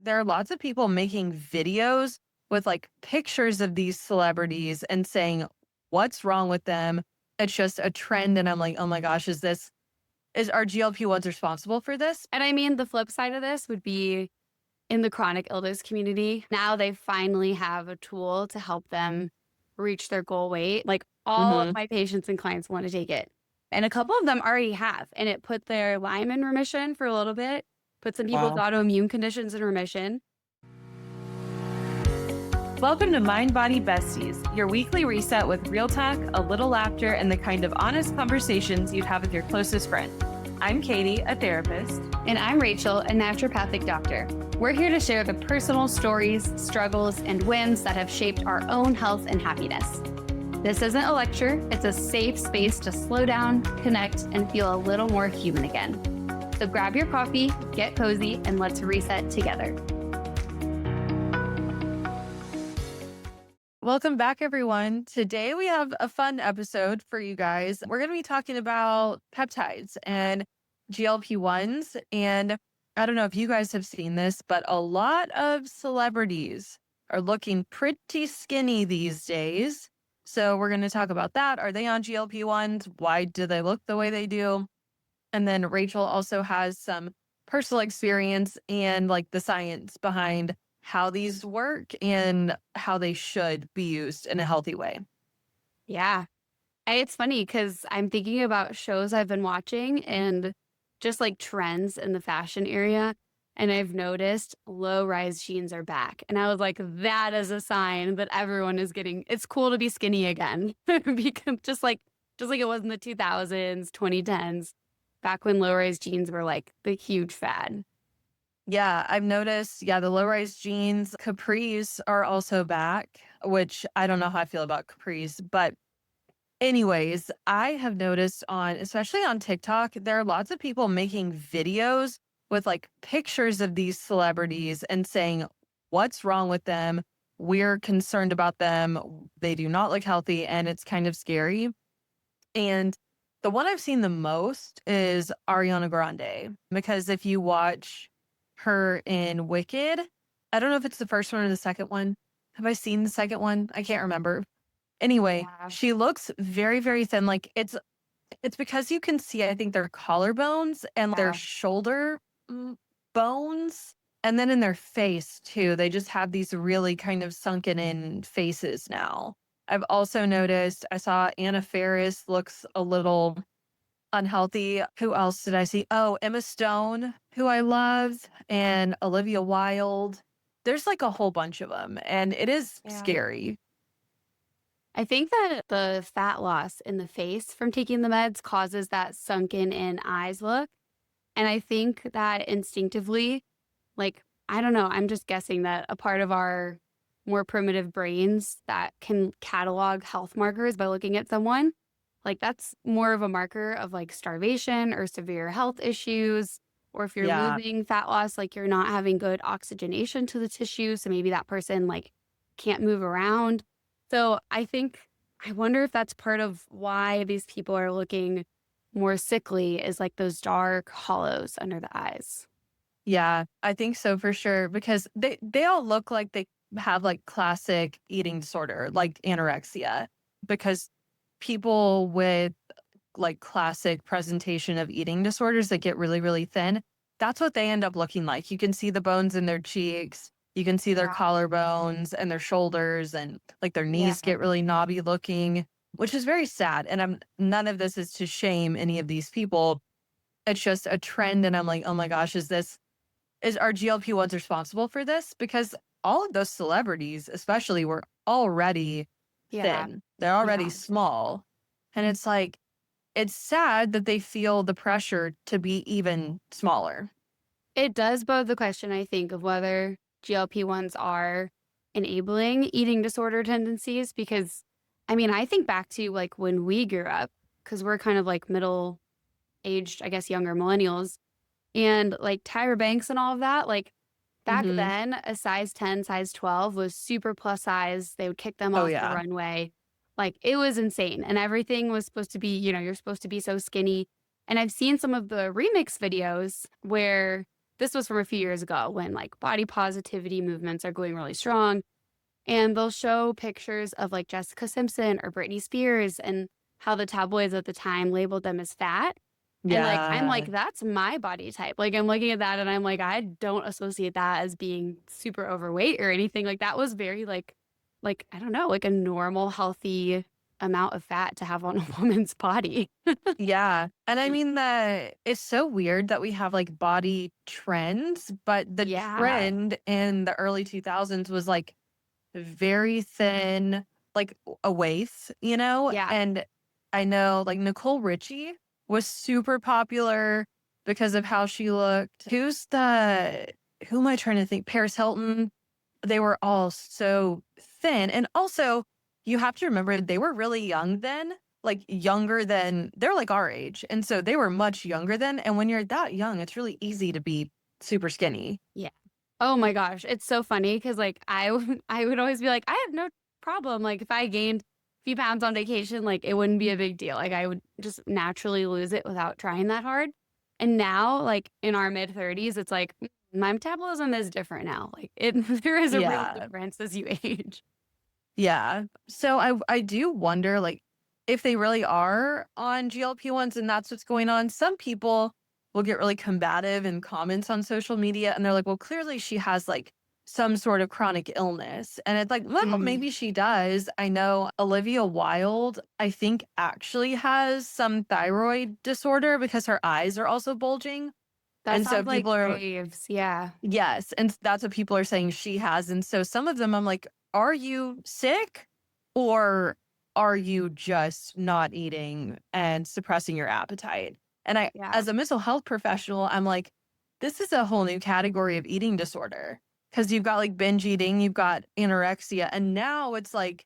there are lots of people making videos with like pictures of these celebrities and saying what's wrong with them. It's just a trend. And I'm like, oh my gosh, is our GLP-1s responsible for this? And I mean, the flip side of this would be in the chronic illness community. Now they finally have a tool to help them reach their goal weight. Like all of Hmm. my patients and clients want to take it. And a couple of them already have. And it put their Lyme in remission for a little bit, put some people's Wow. autoimmune conditions in remission. Welcome to Mind Body Besties, your weekly reset with real talk, a little laughter, and the kind of honest conversations you'd have with your closest friend. I'm Caty, a therapist. And I'm Rachel, a naturopathic doctor. We're here to share the personal stories, struggles, and wins that have shaped our own health and happiness. This isn't a lecture, it's a safe space to slow down, connect, and feel a little more human again. So grab your coffee, get cozy, and let's reset together. Welcome back, everyone. Today we have a fun episode for you guys. We're going to be talking about peptides and GLP-1s. And I don't know if you guys have seen this, but a lot of celebrities are looking pretty skinny these days. So we're going to talk about that. Are they on GLP-1s? Why do they look the way they do? And then Rachel also has some personal experience and like the science behind how these work and how they should be used in a healthy way. Yeah. It's funny because I'm thinking about shows I've been watching and just like trends in the fashion area. And I've noticed low-rise jeans are back. And I was like, that is a sign that everyone is it's cool to be skinny again. Because just like it was in the 2000s, 2010s, back when low-rise jeans were like the huge fad. Yeah, I've noticed, the low-rise jeans, capris are also back, which I don't know how I feel about capris, but anyways, I have noticed especially on TikTok, there are lots of people making videos with like pictures of these celebrities and saying what's wrong with them. We're concerned about them. They do not look healthy, and it's kind of scary. And the one I've seen the most is Ariana Grande, because if you watch her in Wicked, I don't know if it's the first one or the second one. Have I seen the second one? I can't remember. Anyway, Yeah. she looks very, very thin. Like it's because you can see, I think, their collarbones and their Yeah. shoulder bones. And then in their face too. They just have these really kind of sunken in faces now. I've also noticed, I saw Anna Faris looks a little unhealthy. Who else did I see? Oh, Emma Stone, who I loved, and Olivia Wilde. There's like a whole bunch of them, and it is Yeah. scary. I think that the fat loss in the face from taking the meds causes that sunken in eyes look. And I think that instinctively, like, I don't know, I'm just guessing that a part of our more primitive brains that can catalog health markers by looking at someone, like that's more of a marker of like starvation or severe health issues. Or if you're Yeah. losing fat loss, like you're not having good oxygenation to the tissue. So maybe that person like can't move around. So I wonder if that's part of why these people are looking more sickly is like those dark hollows under the eyes. Yeah, I think so for sure because they all look like they have like classic eating disorder, like anorexia, because people with like classic presentation of eating disorders that get really, really thin, that's what they end up looking like. You can see the bones in their cheeks, you can see their Yeah. collarbones and their shoulders, and like their Yeah. knees get really knobby looking, which is very sad. And none of this is to shame any of these people. It's just a trend. And I'm like, oh my gosh, is our GLP-1s responsible for this? Because all of those celebrities, especially, were already Yeah. thin. They're already Yeah. small. And it's like, it's sad that they feel the pressure to be even smaller. It does bode the question, I think, of whether GLP-1s are enabling eating disorder tendencies. Because, I mean, I think back to like when we grew up, because we're kind of like middle aged, I guess, younger millennials, and like Tyra Banks and all of that. Like back Hmm. then, a size 10, size 12 was super plus size. They would kick them Oh, off the yeah. runway. Like it was insane. And everything was supposed to be, you're supposed to be so skinny. And I've seen some of the remix videos where this was from a few years ago when like body positivity movements are going really strong. And they'll show pictures of like Jessica Simpson or Britney Spears and how the tabloids at the time labeled them as fat. And like, I'm Yeah. like, that's my body type. Like, I'm looking at that and I'm like, I don't associate that as being super overweight or anything. Like, that was very I don't know, like a normal, healthy amount of fat to have on a woman's body. Yeah. And I mean that it's so weird that we have like body trends, but the Yeah. trend in the early 2000s was like very thin, like a waist, you know? Yeah. And I know like Nicole Richie was super popular because of how she looked. Who am I trying to think? Paris Hilton. They were all so thin. And also, you have to remember they were really young then, like younger than they're like our age. And so they were much younger then. And when you're that young, it's really easy to be super skinny. Yeah. Oh my gosh. It's so funny because like I would always be like, I have no problem. Like if I gained a few pounds on vacation, like it wouldn't be a big deal. Like I would just naturally lose it without trying that hard. And now, like in our mid 30s, it's like my metabolism is different now. Like there is a real Yeah. difference as you age. Yeah. So I do wonder like if they really are on GLP-1s and that's what's going on. Some people will get really combative in comments on social media and they're like, well, clearly she has like some sort of chronic illness. And it's like, well, Mm. maybe she does. I know Olivia Wilde, I think actually has some thyroid disorder because her eyes are also bulging. That And so sounds like people are, Graves. Yeah. yes. And that's what people are saying she has. And so some of them, I'm like, are you sick or are you just not eating and suppressing your appetite? And Yeah. as a mental health professional, I'm like, this is a whole new category of eating disorder because you've got like binge eating, you've got anorexia, and now it's like,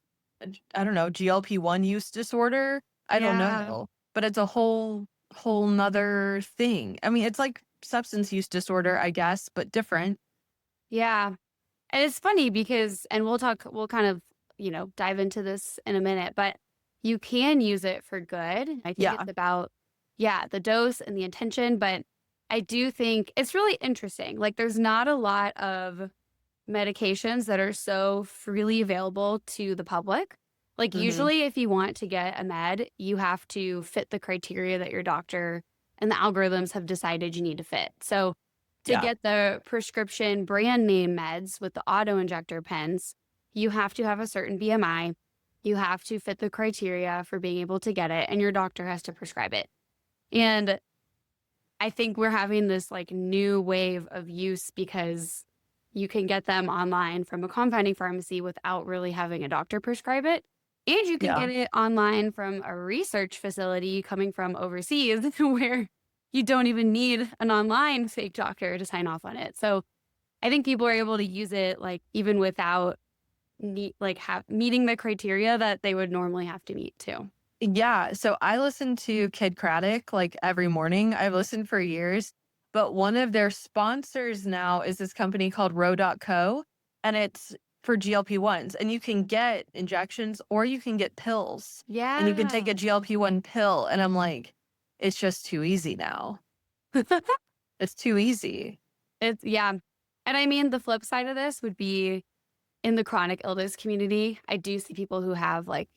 I don't know, GLP-1 use disorder. I don't Yeah. know, but it's a whole nother thing. I mean, it's like substance use disorder, I guess, but different. Yeah. And it's funny because, and we'll kind of, dive into this in a minute, but you can use it for good. I think Yeah. it's about, yeah, the dose and the intention. But I do think it's really interesting. Like, there's not a lot of medications that are so freely available to the public. Like, Hmm. usually, if you want to get a med, you have to fit the criteria that your doctor and the algorithms have decided you need to fit. So, to Yeah. get the prescription brand name meds with the auto injector pens, you have to have a certain BMI. You have to fit the criteria for being able to get it, and your doctor has to prescribe it. And I think we're having this like new wave of use because you can get them online from a compounding pharmacy without really having a doctor prescribe it. And you can Yeah. get it online from a research facility coming from overseas where you don't even need an online fake doctor to sign off on it. So I think people are able to use it like even without meeting the criteria that they would normally have to meet too. Yeah. So I listen to Kid Craddock like every morning. I've listened for years, but one of their sponsors now is this company called Row.co, and it's for GLP-1s. And you can get injections or you can get pills and you can take Yeah. a GLP-1 pill. And I'm like, it's just too easy now. It's too easy. It's yeah. And I mean, the flip side of this would be in the chronic illness community. I do see people who have like,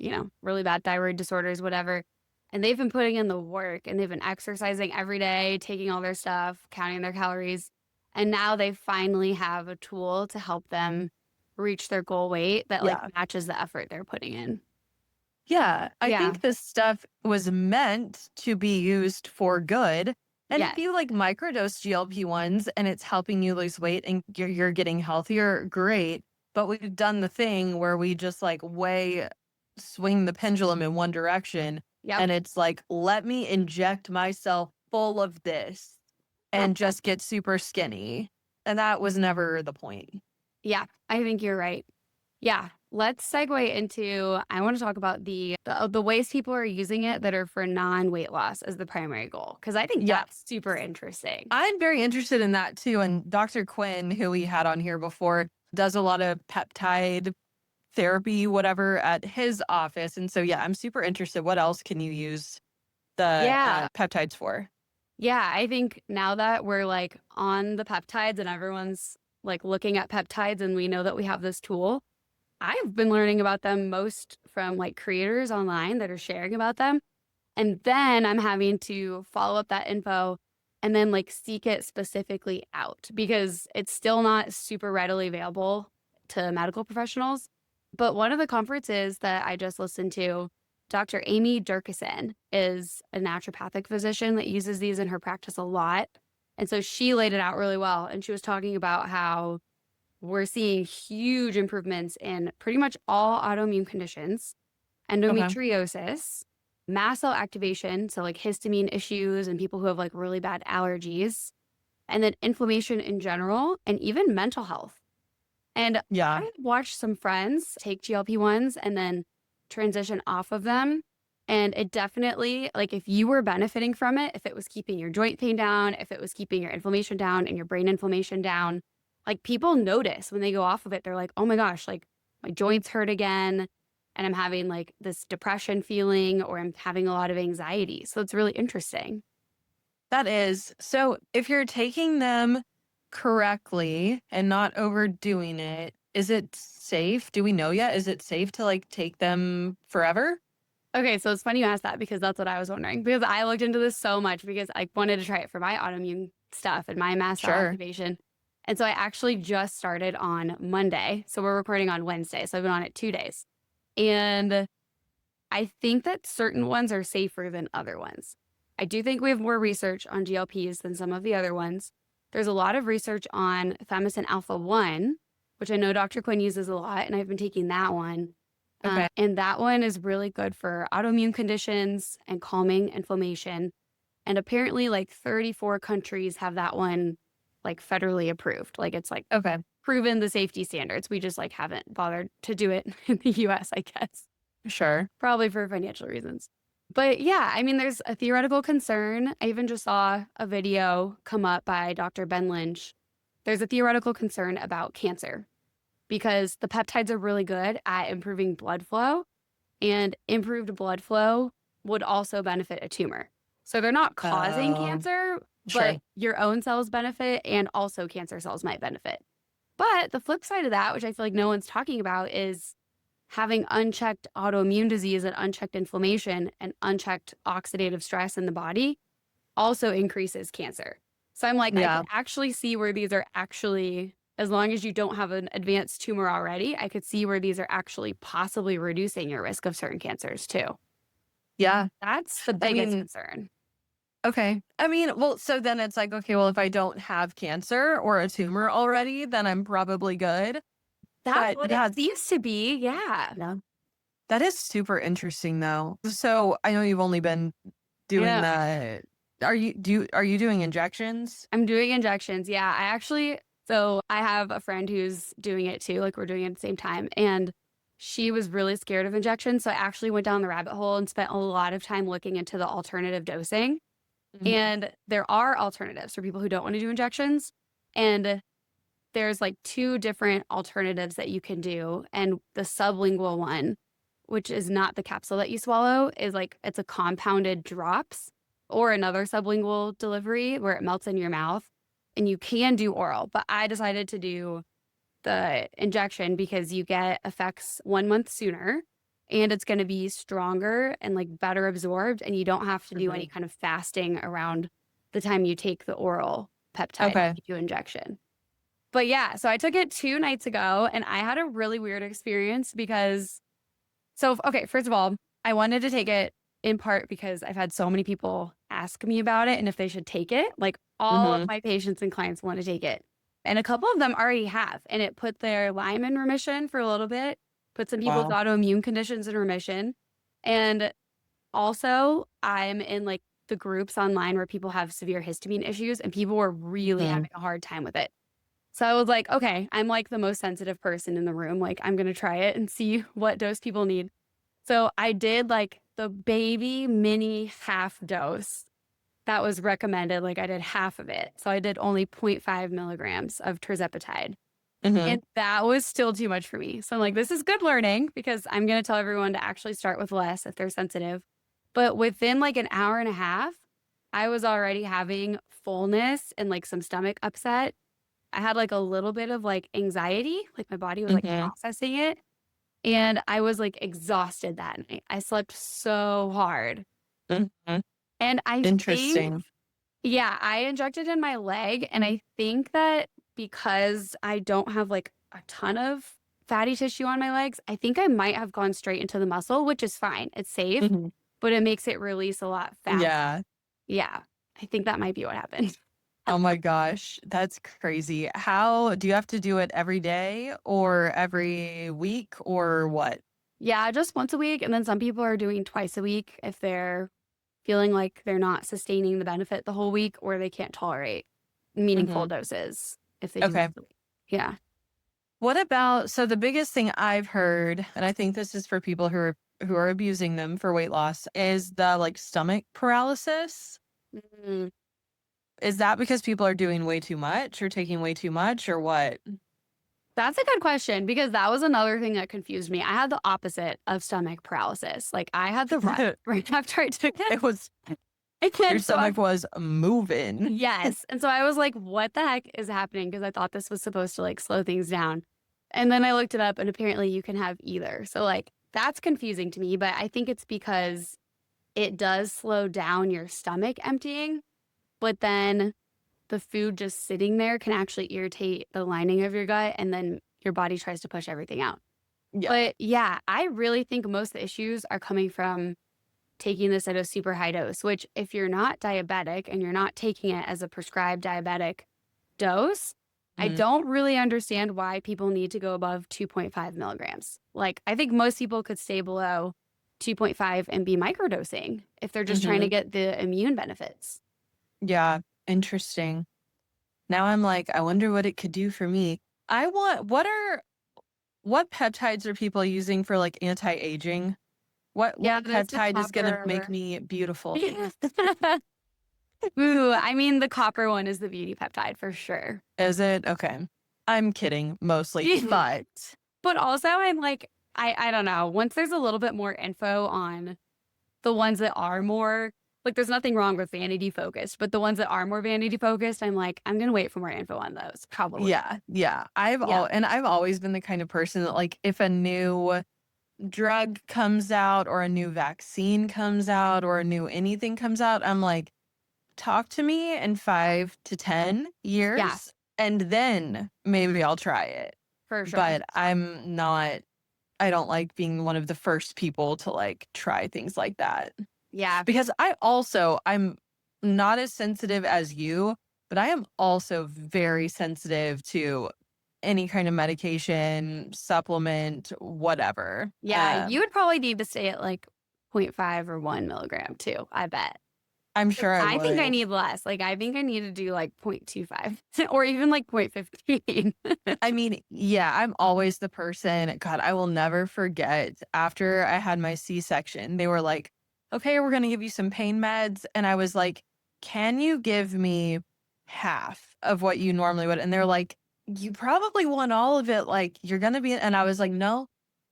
really bad thyroid disorders, whatever. And they've been putting in the work and they've been exercising every day, taking all their stuff, counting their calories. And now they finally have a tool to help them reach their goal weight that like Yeah. matches the effort they're putting in. Yeah. I Yeah. think this stuff was meant to be used for good. And if Yes. you like microdose GLP-1s and it's helping you lose weight and you're getting healthier, great. But we've done the thing where we just like swing the pendulum in one direction. Yep. And it's like, let me inject myself full of this and just get super skinny. And that was never the point. Yeah, I think you're right. Yeah, let's segue into I want to talk about the ways people are using it that are for non-weight loss as the primary goal because I think Yeah. that's super interesting. I'm very interested in that too. And Dr. Quinn, who we had on here before, does a lot of peptide therapy, whatever, at his office. And so, yeah, I'm super interested. What else can you use the Yeah. peptides for? Yeah, I think now that we're like on the peptides and everyone's like looking at peptides and we know that we have this tool, I've been learning about them most from like creators online that are sharing about them. And then I'm having to follow up that info and then like seek it specifically out because it's still not super readily available to medical professionals. But one of the conferences that I just listened to, Dr. Amy Durkison is a naturopathic physician that uses these in her practice a lot. And so she laid it out really well. And she was talking about how we're seeing huge improvements in pretty much all autoimmune conditions, Okay. endometriosis, mast cell activation, so like histamine issues and people who have like really bad allergies, and then inflammation in general, and even mental health. And Yeah. I watched some friends take GLP-1s and then transition off of them. And it definitely, like if you were benefiting from it, if it was keeping your joint pain down, if it was keeping your inflammation down and your brain inflammation down, like people notice when they go off of it, they're like, oh my gosh, like my joints hurt again. And I'm having like this depression feeling or I'm having a lot of anxiety. So it's really interesting. That is. So if you're taking them correctly and not overdoing it, is it safe? Do we know yet? Is it safe to like take them forever? Okay, so it's funny you asked that because that's what I was wondering. Because I looked into this so much because I wanted to try it for my autoimmune stuff and my mast cell Sure. activation. And so I actually just started on Monday. So we're recording on Wednesday. So I've been on it 2 days. And I think that certain ones are safer than other ones. I do think we have more research on GLPs than some of the other ones. There's a lot of research on thymosin alpha 1, which I know Dr. Quinn uses a lot, and I've been taking that one. Okay. And that one is really good for autoimmune conditions and calming inflammation. And apparently, like 34 countries have that one like federally approved. Like it's like Okay. proven the safety standards. We just like haven't bothered to do it in the US, I guess, Sure. probably for financial reasons. But yeah, I mean, there's a theoretical concern. I even just saw a video come up by Dr. Ben Lynch. There's a theoretical concern about cancer because the peptides are really good at improving blood flow, and improved blood flow would also benefit a tumor. So they're not causing Oh, cancer, sure. but your own cells benefit and also cancer cells might benefit. But the flip side of that, which I feel like no one's talking about, is having unchecked autoimmune disease and unchecked inflammation and unchecked oxidative stress in the body also increases cancer. So I'm like, I Yeah. could actually see where these are actually, as long as you don't have an advanced tumor already, I could see where these are actually possibly reducing your risk of certain cancers too. Yeah. That's the I biggest mean, concern. okay. I mean, well, so then it's like, okay, well, if I don't have cancer or a tumor already, then I'm probably good. That's But what it seems to be. Yeah. that is super interesting though. So I know you've only been doing Yeah. that. Are you doing injections? I'm doing injections. Yeah. So I have a friend who's doing it too. Like we're doing it at the same time. And she was really scared of injections. So I actually went down the rabbit hole and spent a lot of time looking into the alternative dosing. Mhm. And there are alternatives for people who don't want to do injections. And there's like two different alternatives that you can do. And the sublingual one, which is not the capsule that you swallow, is like it's a compounded drops, or another sublingual delivery where it melts in your mouth. And you can do oral, but I decided to do the injection because you get effects 1 month sooner and it's going to be stronger and like better absorbed. And you don't have to do any Mhm. kind of fasting around the time you take the oral peptide Okay. to do injection. But yeah, so I took it 2 nights ago and I had a really weird experience because, okay, first of all, I wanted to take it in part because I've had so many people ask me about it and if they should take it. Like all of Mhm. my patients and clients want to take it. And a couple of them already have. And it put their Lyme in remission for a little bit, put some people's Wow. autoimmune conditions in remission. And also, I'm in like the groups online where people have severe histamine issues and people were really Mhm. having a hard time with it. So I was like, okay, I'm like the most sensitive person in the room. Like, I'm going to try it and see what dose people need. So I did like the baby mini half dose that was recommended. Like, I did half of it. So I did only 0.5 milligrams of tirzepatide. Mhm. And that was still too much for me. So I'm like, this is good learning because I'm going to tell everyone to actually start with less if they're sensitive. But within like an hour and a half, I was already having fullness and like some stomach upset. I had like a little bit of like anxiety, like my body was like Mhm. processing it. And I was like exhausted that night. I slept so hard. Mhm. And I think, Interesting. yeah, I injected in my leg. And I think that because I don't have like a ton of fatty tissue on my legs, I think I might have gone straight into the muscle, which is fine. It's safe, Mhm. but it makes it release a lot faster. Yeah. Yeah, I think that might be what happened. Oh my gosh, that's crazy. How do you have to do it every day or every week or what? Yeah, just once a week. And then some people are doing twice a week if they're feeling like they're not sustaining the benefit the whole week or they can't tolerate meaningful Mhm. doses if they do Okay. once a week. Yeah. What about, so the biggest thing I've heard, and I think this is for people who are abusing them for weight loss, is the like stomach paralysis. Mm. Is that because people are doing way too much or taking way too much or what? That's a good question because that was another thing that confused me. I had the opposite of stomach paralysis. Like I had the rut right after I took It it. was your And so stomach was moving. yes. And so I was like, what the heck is happening? Because I thought this was supposed to like slow things down. And then I looked it up and apparently you can have either. So like that's confusing to me, but I think it's because it does slow down your stomach emptying, but then the food just sitting there can actually irritate the lining of your gut and then your body tries to push everything out. Yeah. But yeah, I really think most of the issues are coming from taking this at a super high dose, which if you're not diabetic and you're not taking it as a prescribed diabetic dose, I Mhm. don't really understand why people need to go above 2.5 milligrams. Like, I think most people could stay below 2.5 and be microdosing if they're just trying to Mhm. get the immune benefits. Yeah. Interesting. Now I'm like, I wonder what it could do for me. What peptides are people using for like anti-aging? What Yeah, there's the peptide is gonna make copper. me beautiful? Ooh, I mean, the copper one is the beauty peptide for sure. Is it? Okay. I'm kidding mostly, but But also, I'm like, I don't know. Once there's a little bit more info on the ones that are more like, there's nothing wrong with vanity focused, but the ones that are more vanity focused, I'm like, I'm gonna wait for more info on those. Probably. yeah, yeah. Yeah. I've always been the kind of person that like if a new drug comes out or a new vaccine comes out or a new anything comes out, I'm like, talk to me in 5 to 10 Yeah, years and then maybe I'll try it. for sure. But I don't like being one of the first people to like try things like that. Yeah. Because I'm not as sensitive as you, but I am also very sensitive to any kind of medication, supplement, whatever. Yeah. You would probably need to stay at like zero point 0.5 or 1 milligram too, I bet. I'm sure I I think I would. need less. Like, I think I need to do like 0.25 or even like 0.15. I mean, yeah, I'm always the person, God, I will never forget after I had my C-section, they were like, okay, we're going to give you some pain meds. And I was like, can you give me half of what you normally would? And they're like, you probably want all of it. Like, you're going to be, and I was like, no,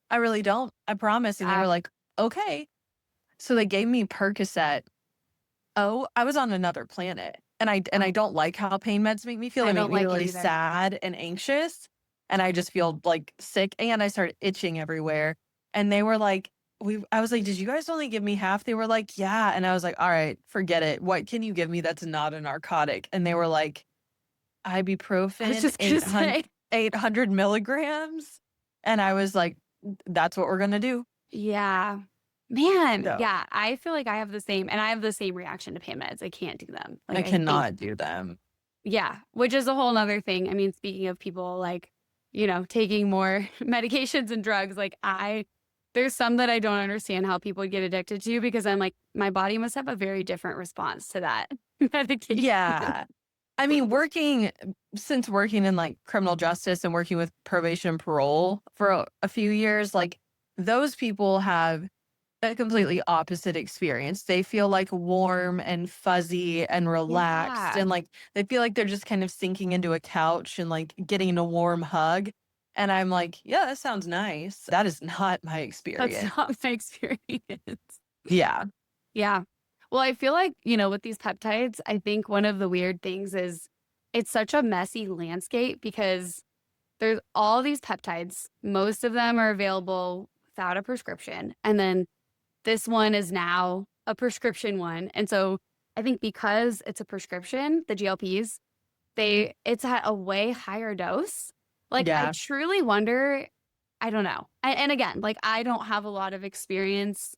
I really don't. I promise. And they were like, okay. So they gave me Percocet. Oh, I was on another planet. And I don't like how pain meds make me feel. They I make don't me like it really either. sad and anxious, and I just feel, like, sick, and I started itching everywhere, and they were like, I was like, "Did you guys only give me half?" They were like, "Yeah," and I was like, "Alright, forget it. What can you give me that's not a narcotic?" And they were like, I was "Ibuprofen, just gonna say. 800 milligrams," and I was like, "That's what we're gonna do." Yeah. Man, So, yeah, I feel like I have the same and I have the same reaction to pain meds. I can't do them. Like, I I think cannot do them. yeah, which is a whole nother thing. I mean, speaking of people like, taking more medications and drugs, like there's some that I don't understand how people get addicted to because I'm like, my body must have a very different response to that medication. Yeah. I mean, working in like criminal justice and working with probation and parole for a few years, like those people have a completely opposite experience. They feel like warm and fuzzy and relaxed Yeah. and like they feel like they're just kind of sinking into a couch and like getting a warm hug. And I'm like, yeah, that sounds nice. That is not my That's experience. not my experience. Yeah. Yeah. Well, I feel like, with these peptides, I think one of the weird things is it's such a messy landscape because there's all these peptides. Most of them are available without a prescription. And then this one is now a prescription one. And so I think because it's a prescription, the GLPs, it's at a way higher dose. Like, I Yeah. truly wonder, I don't know. And again, like, I don't have a lot of experience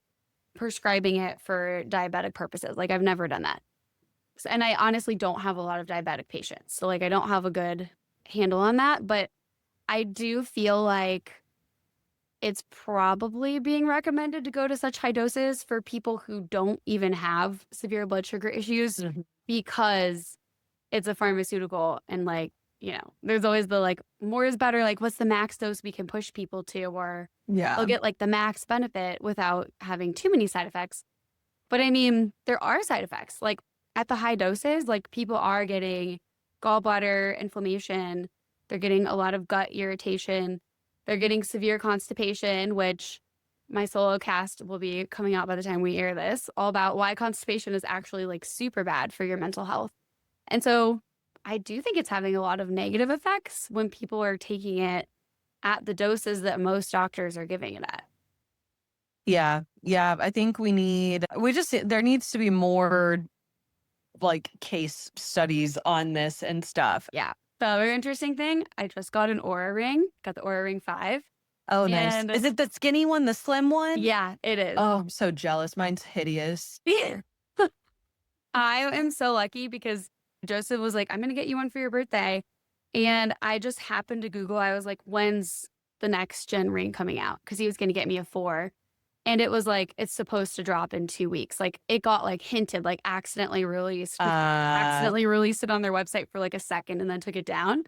prescribing it for diabetic purposes. Like, I've never done that. And I honestly don't have a lot of diabetic patients. So, like, I don't have a good handle on that. But I do feel like it's probably being recommended to go to such high doses for people who don't even have severe blood sugar issues Mhm. because it's a pharmaceutical and like, there's always the like more is better, like what's the max dose we can push people to, or Yeah. they'll get like the max benefit without having too many side effects. But I mean, there are side effects. Like at the high doses, like people are getting gallbladder inflammation, they're getting a lot of gut irritation, they're getting severe constipation, which my solo cast will be coming out by the time we air this, all about why constipation is actually like super bad for your mental health. And so I do think it's having a lot of negative effects when people are taking it at the doses that most doctors are giving it at. Yeah. Yeah. I think there needs to be more like case studies on this and stuff. Yeah. The other interesting thing, I just got an Aura ring, got the Aura Ring 5. Oh, nice. And Is it the skinny one, the slim one? yeah, it is. Oh, I'm so jealous. Mine's hideous. I am so lucky because Joseph was like, I'm going to get you one for your birthday. And I just happened to Google, I was like, when's the next gen ring coming out? Because he was going to get me a 4. And it was like, it's supposed to drop in 2 weeks. Like it got like hinted, like accidentally released it on their website for like a second and then took it down.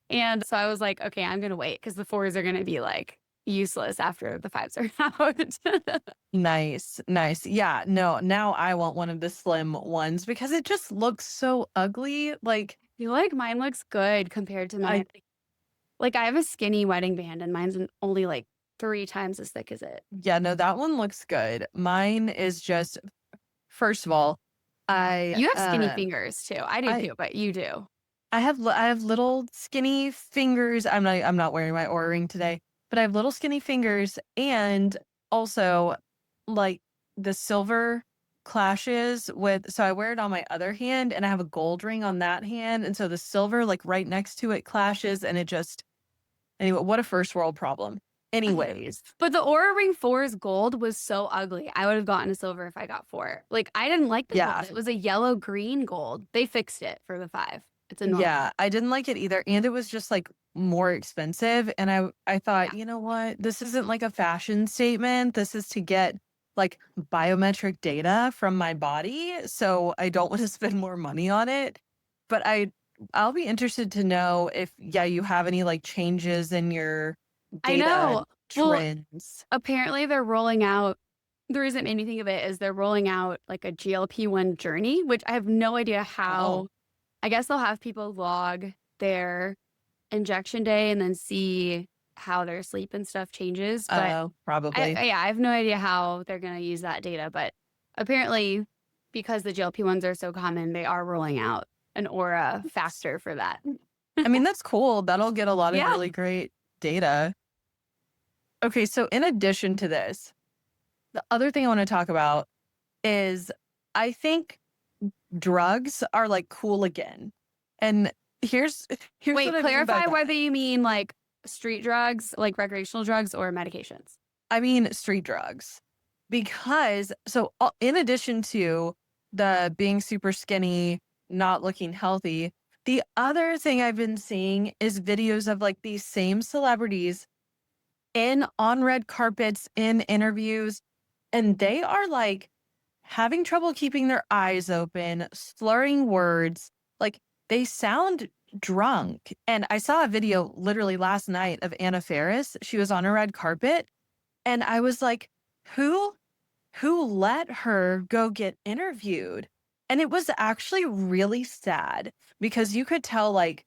And so I was like, okay, I'm going to wait because the 4s are going to be like useless after the 5s are out. Nice. Nice. Yeah. No, now I want one of the slim ones because it just looks so ugly. Like, I feel like mine looks good compared to mine. Like I have a skinny wedding band and mine's only like 3 times as thick as it. yeah, no, that one looks good. Mine is just, first of all, You have skinny fingers too. I do too, but you do. I have little skinny fingers. I'm not wearing my Oura ring today, but I have little skinny fingers, and also like the silver clashes with, so I wear it on my other hand and I have a gold ring on that hand, and so the silver like right next to it clashes, and it just, anyway, what a first world problem. Anyways, But the Aura Ring 4's gold was so ugly. I would have gotten a silver if I got 4. Like I didn't like the yeah. gold. It was a yellow green gold. They fixed it for the 5. It's a normal. Yeah, I didn't like it either, and it was just like more expensive, and I thought, you know what? This isn't like a fashion statement. This is to get like biometric data from my body, so I don't want to spend more money on it. But I'll be interested to know if you have any like changes in your I data know. Well, trends. apparently they're rolling out, the reason anything of it is they're rolling out like a GLP-1 journey, which I have no idea how. Oh. I guess they'll have people log their injection day and then see how their sleep and stuff changes. But Probably. I have no idea how they're going to use that data. But apparently, because the GLP-1s are so common, they are rolling out an Aura factor for that. I mean, that's cool. That'll get a lot of Yeah. really great data. Okay, so in addition to this, the other thing I want to talk about is I think drugs are like cool again. And here's Wait, what I mean by clarify that. whether you mean like street drugs, like recreational drugs or medications. I mean street drugs. Because in addition to the being super skinny, not looking healthy, the other thing I've been seeing is videos of like these same celebrities on red carpets, in interviews, and they are like having trouble keeping their eyes open, slurring words, like they sound drunk. And I saw a video literally last night of Anna Faris. She was on a red carpet, and I was like, who let her go get interviewed? And it was actually really sad because you could tell like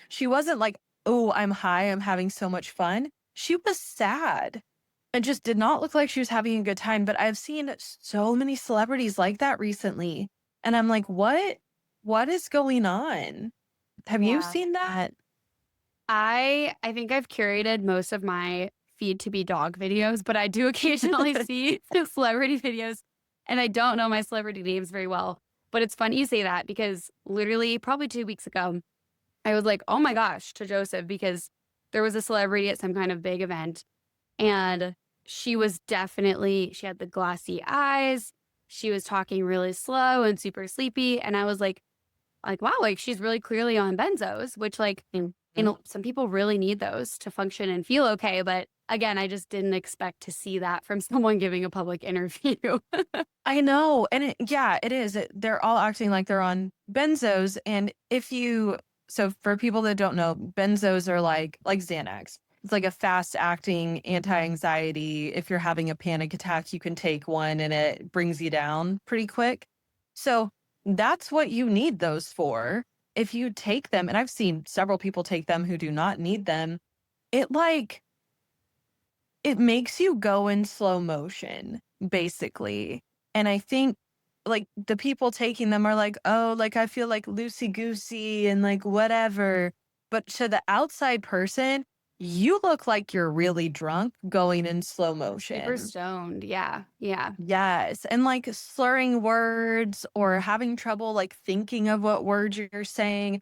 she wasn't like, oh, I'm high, I'm having so much fun. She was sad. It just did not look like she was having a good time, but I've seen so many celebrities like that recently, and I'm like, What is going on?" Have you Yeah. seen that? I think I've curated most of my feed to be dog videos, but I do occasionally see the celebrity videos, and I don't know my celebrity names very well. But it's funny you say that because literally probably 2 weeks ago, I was like, "Oh my gosh," to Joseph because there was a celebrity at some kind of big event, and she had the glassy eyes, she was talking really slow and super sleepy, and I was like, wow, like she's really clearly on benzos, which like, some people really need those to function and feel okay. But again, I just didn't expect to see that from someone giving a public interview. I know, and yeah, it is. They're all acting like they're on benzos, and so for people that don't know, benzos are like Xanax. It's like a fast acting anti-anxiety. If you're having a panic attack, you can take one and it brings you down pretty quick. So that's what you need those for. If you take them, and I've seen several people take them who do not need them, it like it makes you go in slow motion, basically. And I think, like, the people taking them are like, "Oh, like, I feel, like, loosey-goosey and, like, whatever." But to the outside person, you look like you're really drunk going in slow Super motion. stoned. Yeah. Yeah. Yes, and, like, slurring words or having trouble, like, thinking of what words you're saying,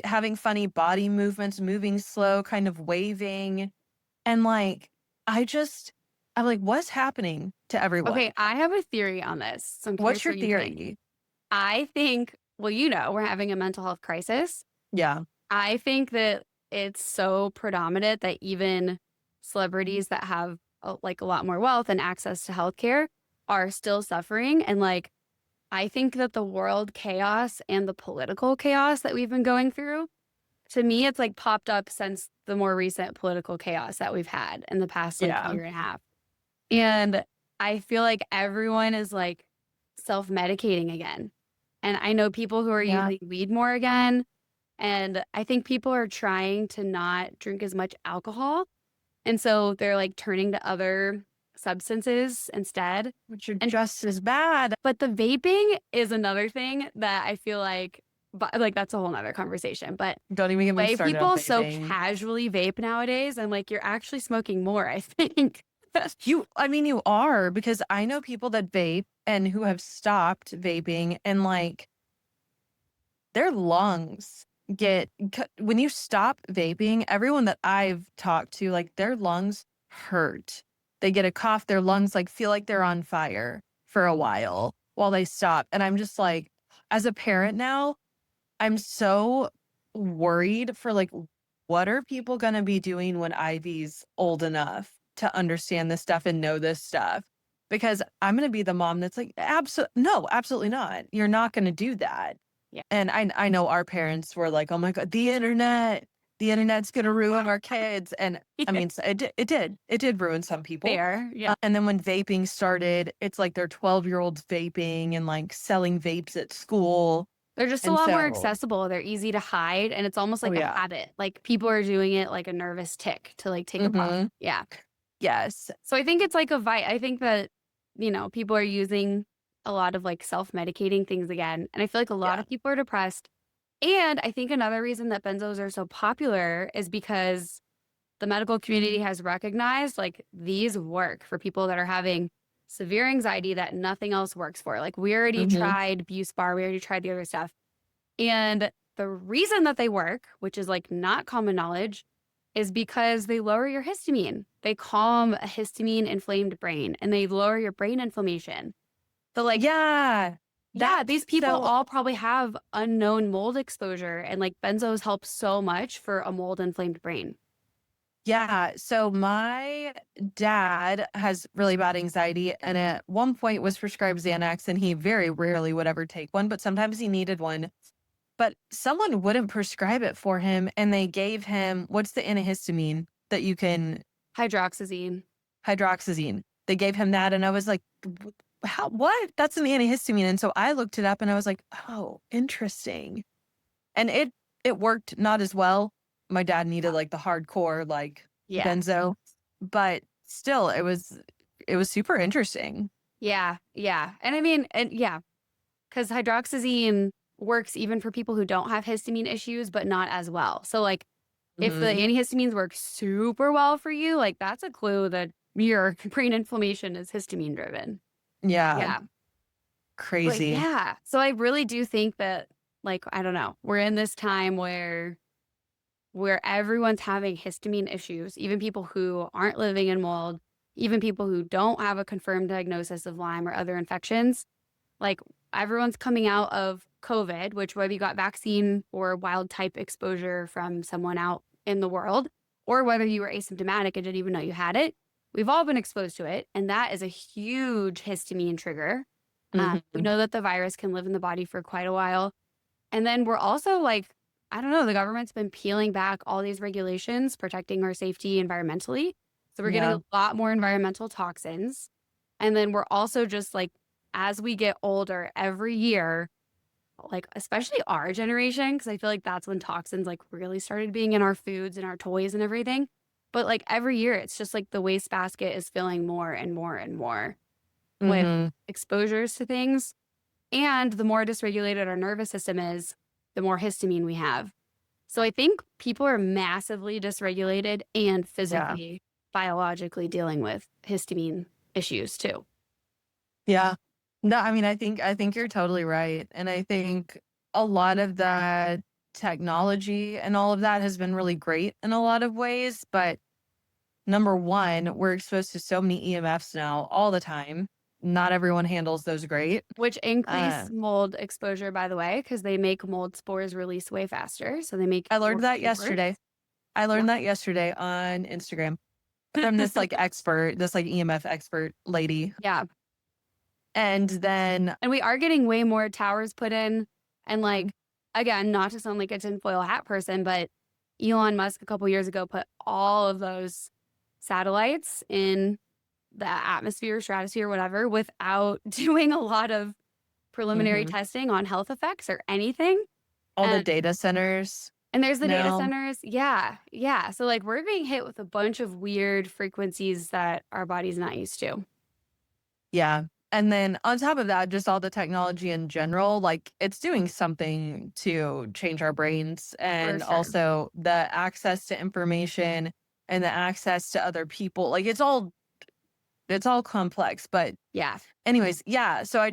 having funny body movements, moving slow, kind of waving. And, like, I just I'm like, "What's happening to everyone?" Okay. I have a theory on this. So I'm What's curious your what you think. theory? I think, well, we're having a mental health crisis. Yeah. I think that it's so predominant that even celebrities that have like a lot more wealth and access to healthcare are still suffering. And like, I think that the world chaos and the political chaos that we've been going through, to me, it's like popped up since the more recent political chaos that we've had in the past like Yeah. year and a half. And I feel like everyone is like self medicating again. And I know people who are Yeah. using weed more again. And I think people are trying to not drink as much alcohol. And so they're like turning to other substances instead. Which are And just as bad. but the vaping is another thing that I feel but like that's a whole nother conversation. But Don't even get the me way started on people so vaping. casually vape nowadays, I'm like, you're actually smoking more, I think. I mean, you are, because I know people that vape and who have stopped vaping, and, like, their lungs when you stop vaping, everyone that I've talked to, like, their lungs hurt. They get a cough, their lungs, like, feel like they're on fire for a while they stop, and I'm just like, as a parent now, I'm so worried for, like, what are people gonna be doing when Ivy's old enough to understand this stuff and know this stuff? Because I'm gonna be the mom that's like, No, absolutely not. You're not gonna do that." Yeah. And I know our parents were like, "Oh my god, the internet's gonna ruin our kids." And I mean, so it did ruin some people. Fair. Yeah. And then when vaping started, it's like they're 12-year-olds vaping and, like, selling vapes at school. They're just a And lot more so accessible. They're easy to hide. And it's almost Oh, like a yeah. habit. Like people are doing it like a nervous tick to like take a puff. Mhm. Yeah. Yes. So I think it's like I think that, people are using a lot of like self-medicating things again. And I feel like a lot Yeah. of people are depressed. And I think another reason that benzos are so popular is because the medical community has recognized like these work for people that are having severe anxiety that nothing else works for. Like we already Mhm. tried Buspar, we already tried the other stuff. And the reason that they work, which is like not common knowledge, is because they lower your histamine. They calm a histamine inflamed brain and they lower your brain inflammation. So like, Yeah. yeah, That's these people so all probably have unknown mold exposure and like benzos help so much for a mold inflamed brain. Yeah, so my dad has really bad anxiety and at one point was prescribed Xanax, and he very rarely would ever take one, but sometimes he needed one. But someone wouldn't prescribe it for him, and they gave him what's the antihistamine that you can Hydroxyzine. hydroxyzine. They gave him that, and I was like, How what? That's an antihistamine." And so I looked it up and I was like, "Oh, interesting." And it worked not as well. My dad needed, like, the hardcore, like, Yeah. benzo, but still, it was super interesting. Yeah. Yeah. And I mean, and yeah, because hydroxyzine works even for people who don't have histamine issues, but not as well. So like if the Mhm. antihistamines work super well for you, like that's a clue that your brain inflammation is histamine driven. Yeah, Yeah. But crazy. yeah, so I really do think that, like, I don't know, we're in this time where everyone's having histamine issues, even people who aren't living in mold, even people who don't have a confirmed diagnosis of Lyme or other infections. Like everyone's coming out of COVID, which whether you got vaccine or wild type exposure from someone out in the world, or whether you were asymptomatic and didn't even know you had it, we've all been exposed to it. And that is a huge histamine trigger. We Mhm. know that the virus can live in the body for quite a while. And then we're also like, I don't know, the government's been peeling back all these regulations protecting our safety environmentally. So we're getting Yeah. a lot more environmental toxins. And then we're also just like, as we get older every year, like especially our generation, because I feel like that's when toxins like really started being in our foods and our toys and everything. But like every year, it's just like the waste basket is filling more and more and more with Mhm. exposures to things. And the more dysregulated our nervous system is, the more histamine we have. So I think people are massively dysregulated and Yeah. physically, biologically dealing with histamine issues too. Yeah. No, I mean, I think you're totally right. And I think a lot of that technology and all of that has been really great in a lot of ways. But number one, we're exposed to so many EMFs now all the time. Not everyone handles those great. Which Uh, increase mold exposure, by the way, because they make mold spores release way faster. So they make I more learned that spores. yesterday. I Yeah. learned that yesterday on Instagram from this like expert, this like EMF expert lady. Yeah. And then, And we are getting way more towers put in. And like, again, not to sound like a tinfoil hat person, but Elon Musk a couple years ago put all of those satellites in the atmosphere, stratosphere, whatever, without doing a lot of preliminary mhm, testing on health effects or anything. all the And data centers there's the data now. centers. Yeah. Yeah. So like we're being hit with a bunch of weird frequencies that our body's not used to. Yeah. And then on top of that, just all the technology in general, like it's doing something to change our brains For and sure. also the access to information and the access to other people. Like it's all complex. But Yeah. anyways, yeah. So I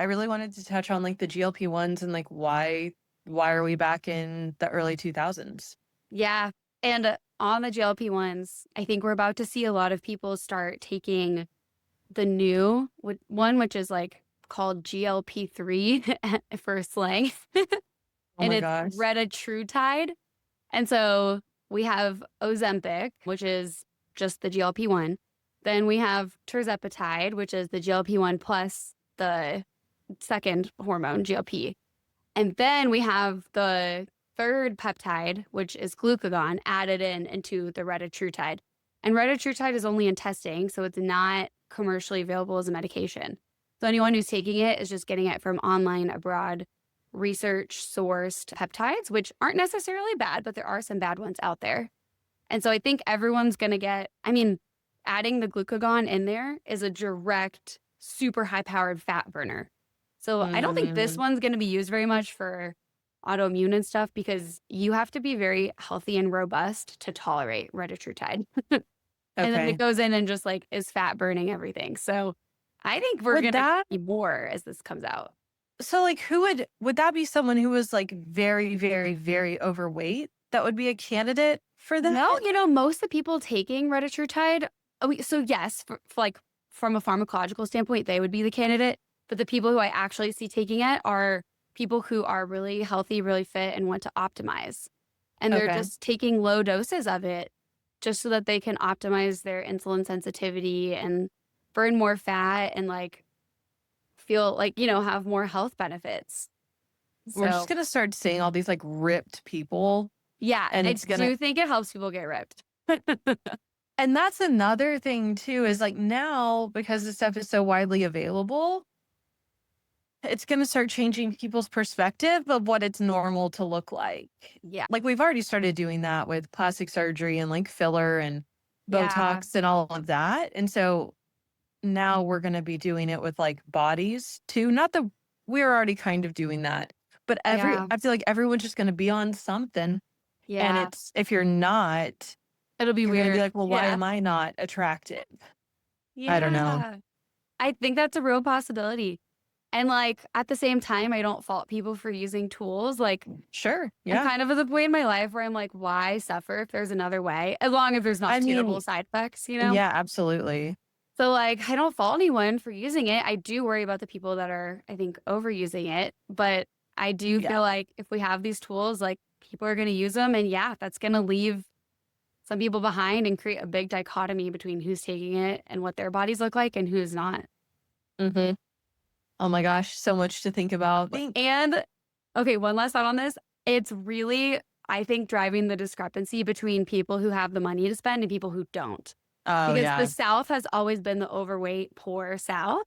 really wanted to touch on like the GLP-1s and like why are we back in the early 2000s? Yeah. And on the GLP-1s, I think we're about to see a lot of people start taking the new one, which is like called GLP-3 for slang, Oh and my it's gosh. retatrutide. And so we have Ozempic, which is just the GLP-1. Then we have tirzepatide, which is the GLP-1 plus the second hormone, GLP. And then we have the third peptide, which is glucagon, added into the retatrutide. And retatrutide is only in testing, so it's not commercially available as a medication. So anyone who's taking it is just getting it from online abroad research sourced peptides, which aren't necessarily bad, but there are some bad ones out there. And so I think everyone's going to get, I mean, adding the glucagon in there is a direct, super high powered fat burner. So I don't think this Mm, one's going to be used very much for autoimmune and stuff because you have to be very healthy and robust to tolerate retatrutide. And then it okay. goes in and just like is fat burning everything. So I think we're Would going to that see more as this comes out. So, like, who would that be someone who was, like, very, very, very overweight that would be a candidate for No, that? most of the people taking retatrutide, so yes, for like from a pharmacological standpoint, they would be the candidate. But the people who I actually see taking it are people who are really healthy, really fit, and want to optimize. And they're Okay. just taking low doses of it just so that they can optimize their insulin sensitivity and burn more fat and like feel like, have more health benefits. We're just So, gonna start seeing all these, like, ripped people, yeah, and I it's gonna do think it helps people get ripped. and that's another thing too is, like, now, because this stuff is so widely available, it's gonna start changing people's perspective of what it's normal to look like. Yeah. Like, we've already started doing that with plastic surgery and, like, filler and Yeah. Botox and all of that. And so now we're going to be doing it with like bodies too. Not that we're already kind of doing that, but Yeah. I feel like everyone's just going to be on something. And Yeah. it's, if you're not, It'll be you're going to be weird. like, well, why Yeah. am I not attractive? I don't know. Yeah. I think that's a real possibility. And like at the same time, I don't fault people for using tools. Like Sure. I'm Yeah. kind of at the point in my life where I'm like, why suffer if there's another way? As long as there's not I terrible mean, side effects, you know? yeah, absolutely. So like I don't fault anyone for using it. I do worry about the people that are, I think, overusing it. But I do Yeah. feel like if we have these tools, like people are going to use them. And yeah, that's going to leave some people behind and create a big dichotomy between who's taking it and what their bodies look like and who's not. Mm-hmm. Oh my gosh, so much to think about. And okay, one last thought on this. It's really, I think, driving the discrepancy between people who have the money to spend and people who don't. Oh, Because yeah. the South has always been the overweight, poor South.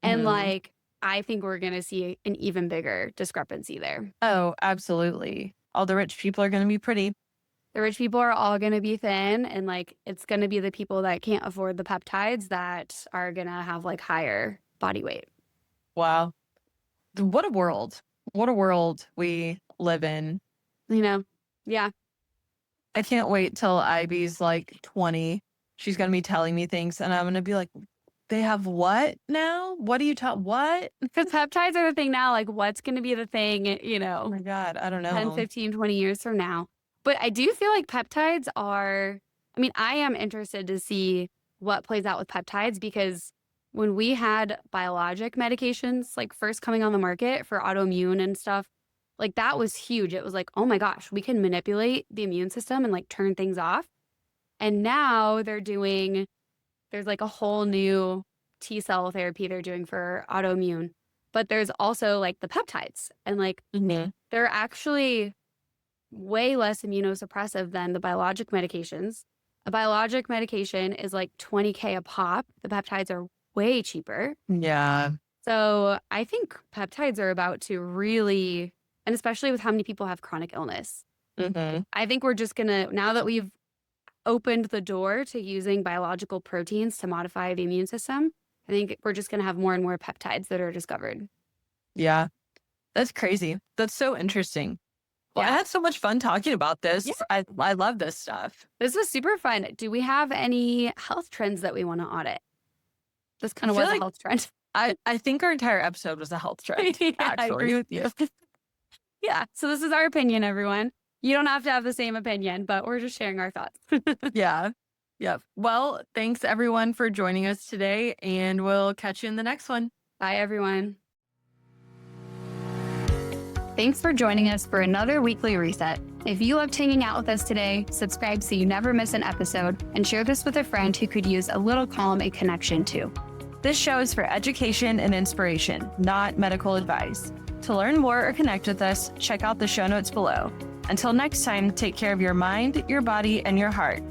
And Mhm. like, I think we're going to see an even bigger discrepancy there. Oh, absolutely. All the rich people are going to be pretty. The rich people are all going to be thin. And like, it's going to be the people that can't afford the peptides that are going to have like higher body weight. Wow. What a world. What a world we live in. You know? Yeah. I can't wait till Ivy's like 20. She's going to be telling me things and I'm going to be like, they have what now? What do you what? Because peptides are the thing now. Like, what's going to be the thing, you Oh know, my God. I don't 10, know. 15, 20 years from now? But I do feel like peptides are, I mean, I am interested to see what plays out with peptides because when we had biologic medications, like first coming on the market for autoimmune and stuff, like that was huge. It was like, oh my gosh, we can manipulate the immune system and like turn things off. And now there's like a whole new T cell therapy they're doing for autoimmune. But there's also like the peptides and like Mhm. they're actually way less immunosuppressive than the biologic medications. A biologic medication is like $20K a pop. The peptides are way cheaper. Yeah. So I think peptides are about to really, and especially with how many people have chronic illness, Mhm. I think we're just going to, now that we've opened the door to using biological proteins to modify the immune system, I think we're just going to have more and more peptides that are discovered. Yeah. That's crazy. That's so interesting. Well, I Yeah. had so much fun talking about this. Yeah. I love this stuff. This was super fun. Do we have any health trends that we want to audit? This kind of feel was a like- health trend. I think our entire episode was a health trend. Yeah, I actually. agree with you. Yeah. So this is our opinion, everyone. You don't have to have the same opinion, but we're just sharing our thoughts. Yeah. Yep. Well, thanks everyone for joining us today, and we'll catch you in the next one. Bye, everyone. Thanks for joining us for another weekly reset. If you loved hanging out with us today, subscribe so you never miss an episode, and share this with a friend who could use a little calm and connection too. This show is for education and inspiration, not medical advice. To learn more or connect with us, check out the show notes below. Until next time, take care of your mind, your body, and your heart.